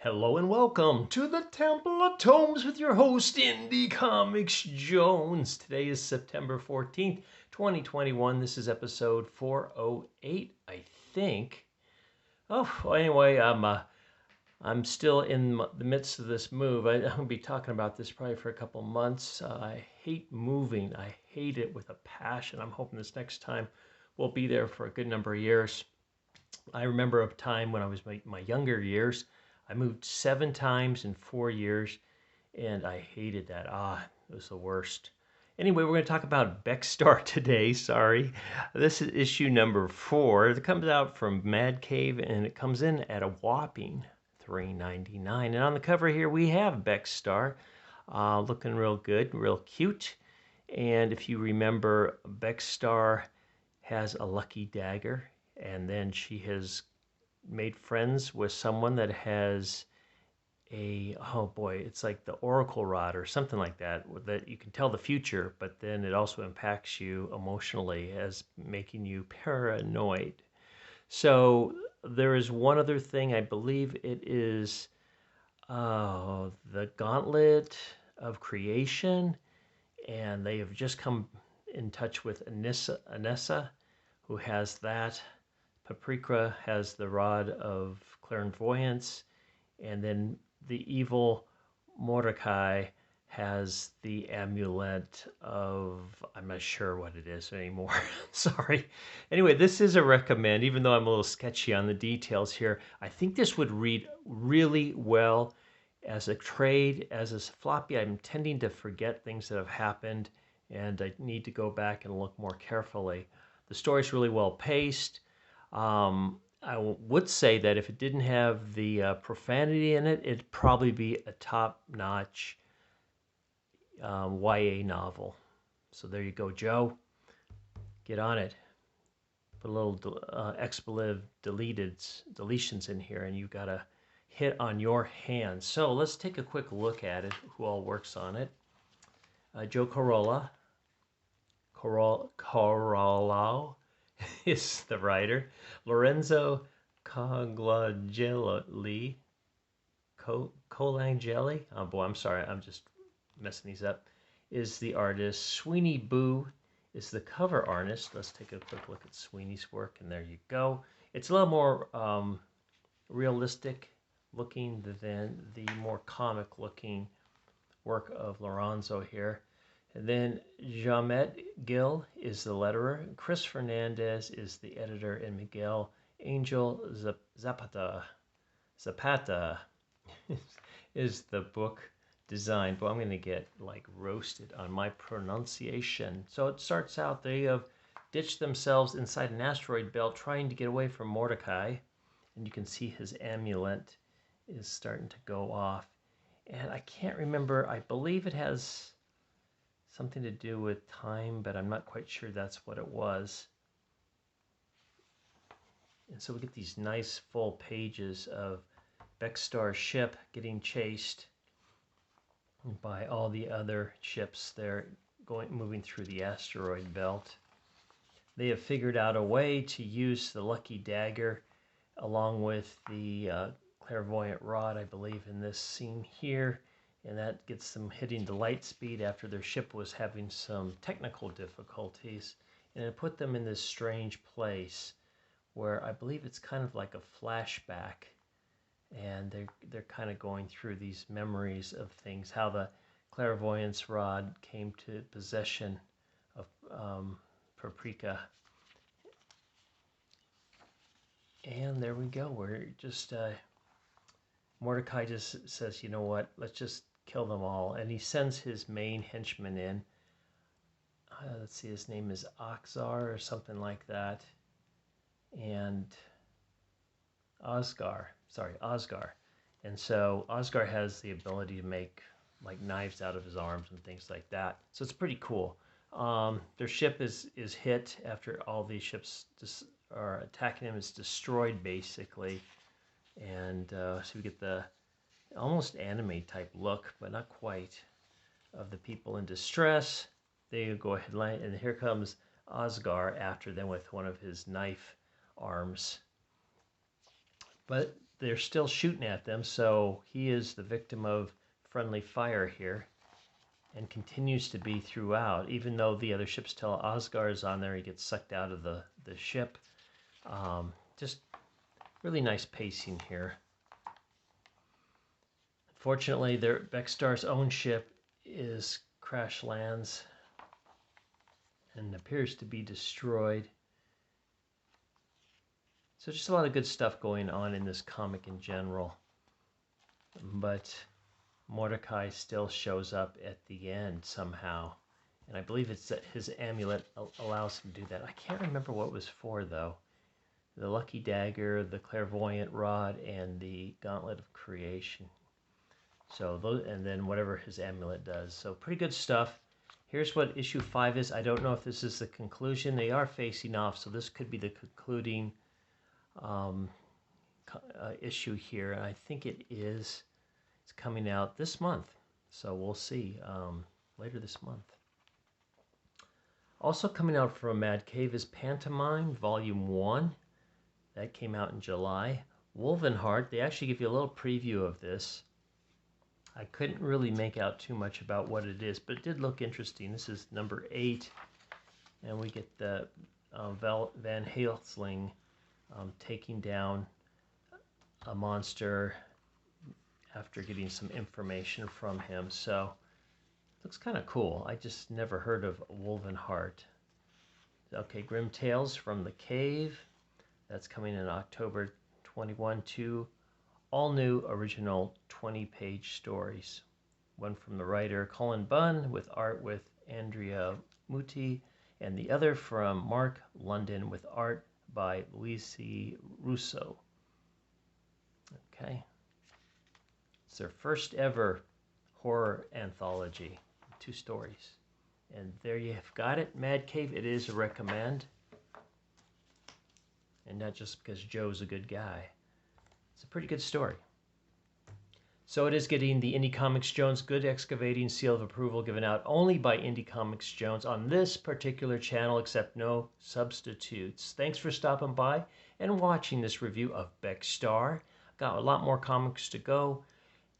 Hello and welcome to the Temple of Tomes with your host, Indie Comics Jones. Today is September 14th, 2021. This is episode 408, I think. Anyway, I'm still in the midst of this move. I'm going to be talking about this probably for a couple months. I hate moving. I hate it with a passion. I'm hoping this next time we'll be there for a good number of years. I remember a time when I was my younger years. I moved 7 times in 4 years, and I hated that. It was the worst. Anyway, we're going to talk about Becstar today. Sorry. This is issue number 4. It comes out from Mad Cave, and it comes in at a whopping $3.99. And on the cover here, we have Becstar, looking real good, real cute. And if you remember, Becstar has a lucky dagger, and then she has made friends with someone that has it's like the oracle rod or something like that you can tell the future, but then it also impacts you emotionally as making you paranoid. So there is one other thing. I believe it is the Gauntlet of Creation, and they have just come in touch with Anessa, who has that. Paprika has the Rod of Clairvoyance, and then the evil Mordecai has the Amulet of, I'm not sure what it is anymore. Sorry. Anyway, this is a recommend, even though I'm a little sketchy on the details here. I think this would read really well as a trade, as a floppy. I'm tending to forget things that have happened, and I need to go back and look more carefully. The story's really well paced. I would say that if it didn't have the profanity in it, it'd probably be a top-notch YA novel. So there you go, Joe. Get on it. Put a little expletive deletions in here, and you got a hit on your hands. So let's take a quick look at it, who all works on it. Joe Corallo is the writer. Lorenzo Colangeli. Oh boy, I'm sorry. I'm just messing these up. Is the artist. Sweeney Boo is the cover artist. Let's take a quick look at Sweeney's work, and there you go. It's a little more realistic looking than the more comic looking work of Lorenzo here. And then Jamet Gill is the letterer. Chris Fernandez is the editor, and Miguel Angel Zapata is the book design. But I'm going to get like roasted on my pronunciation. So it starts out, they have ditched themselves inside an asteroid belt trying to get away from Mordecai. And you can see his amulet is starting to go off. And I can't remember, I believe it has something to do with time, but I'm not quite sure that's what it was. And so we get these nice full pages of Becstar's ship getting chased by all the other ships. They're moving through the asteroid belt. They have figured out a way to use the lucky dagger along with the clairvoyant rod, I believe, in this scene here. And that gets them hitting the light speed after their ship was having some technical difficulties. And it put them in this strange place where I believe it's kind of like a flashback. And they're kind of going through these memories of things, how the clairvoyance rod came to possession of Paprika. And there we go. We're just, Mordecai just says, you know what, let's just kill them all. And he sends his main henchman in. Let's see, his name is Oxar or something like that. And Osgar. And so Osgar has the ability to make like knives out of his arms and things like that. So it's pretty cool. Their ship is hit after all these ships are attacking him. It's destroyed basically. And so we get the almost anime type look, but not quite, of the people in distress. They go ahead and here comes Osgar after them with one of his knife arms. But they're still shooting at them, so he is the victim of friendly fire here and continues to be throughout. Even though the other ships tell Osgar is on there, he gets sucked out of the ship. Just really nice pacing here. Unfortunately, Becstar's own ship is crash lands and appears to be destroyed. So just a lot of good stuff going on in this comic in general. But Mordecai still shows up at the end somehow. And I believe it's that his amulet allows him to do that. I can't remember what it was for, though. The Lucky Dagger, the Clairvoyant Rod, and the Gauntlet of Creation. So those, and then whatever his amulet does. So pretty good stuff. Here's what issue 5 is. I don't know if this is the conclusion. They are facing off, so this could be the concluding issue here. And I think it is. It's coming out this month. So we'll see later this month. Also coming out from Mad Cave is Pantomime, Volume 1. That came out in July. Wolvenheart, they actually give you a little preview of this. I couldn't really make out too much about what it is, but it did look interesting. This is number 8, and we get the Van Helsing taking down a monster after getting some information from him. So it looks kind of cool. I just never heard of Wolvenheart. Okay, Grim Tales from the Cave. That's coming in October 21 to all new original 20-page stories. One from the writer Colin Bunn with art with Andrea Muti, and the other from Mark London with art by Luisi Russo. Okay. It's their first ever horror anthology, 2 stories. And there you have got it, Mad Cave. It is a recommend. And not just because Joe's a good guy. It's a pretty good story. So it is getting the Indie Comics Jones Good Excavating Seal of Approval given out only by Indie Comics Jones on this particular channel, except no substitutes. Thanks for stopping by and watching this review of Becstar. Got a lot more comics to go,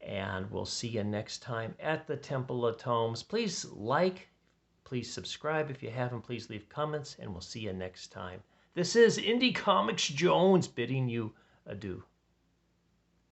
and we'll see you next time at the Temple of Tomes. Please like, please subscribe if you haven't, please leave comments, and we'll see you next time. This is Indie Comics Jones bidding you adieu.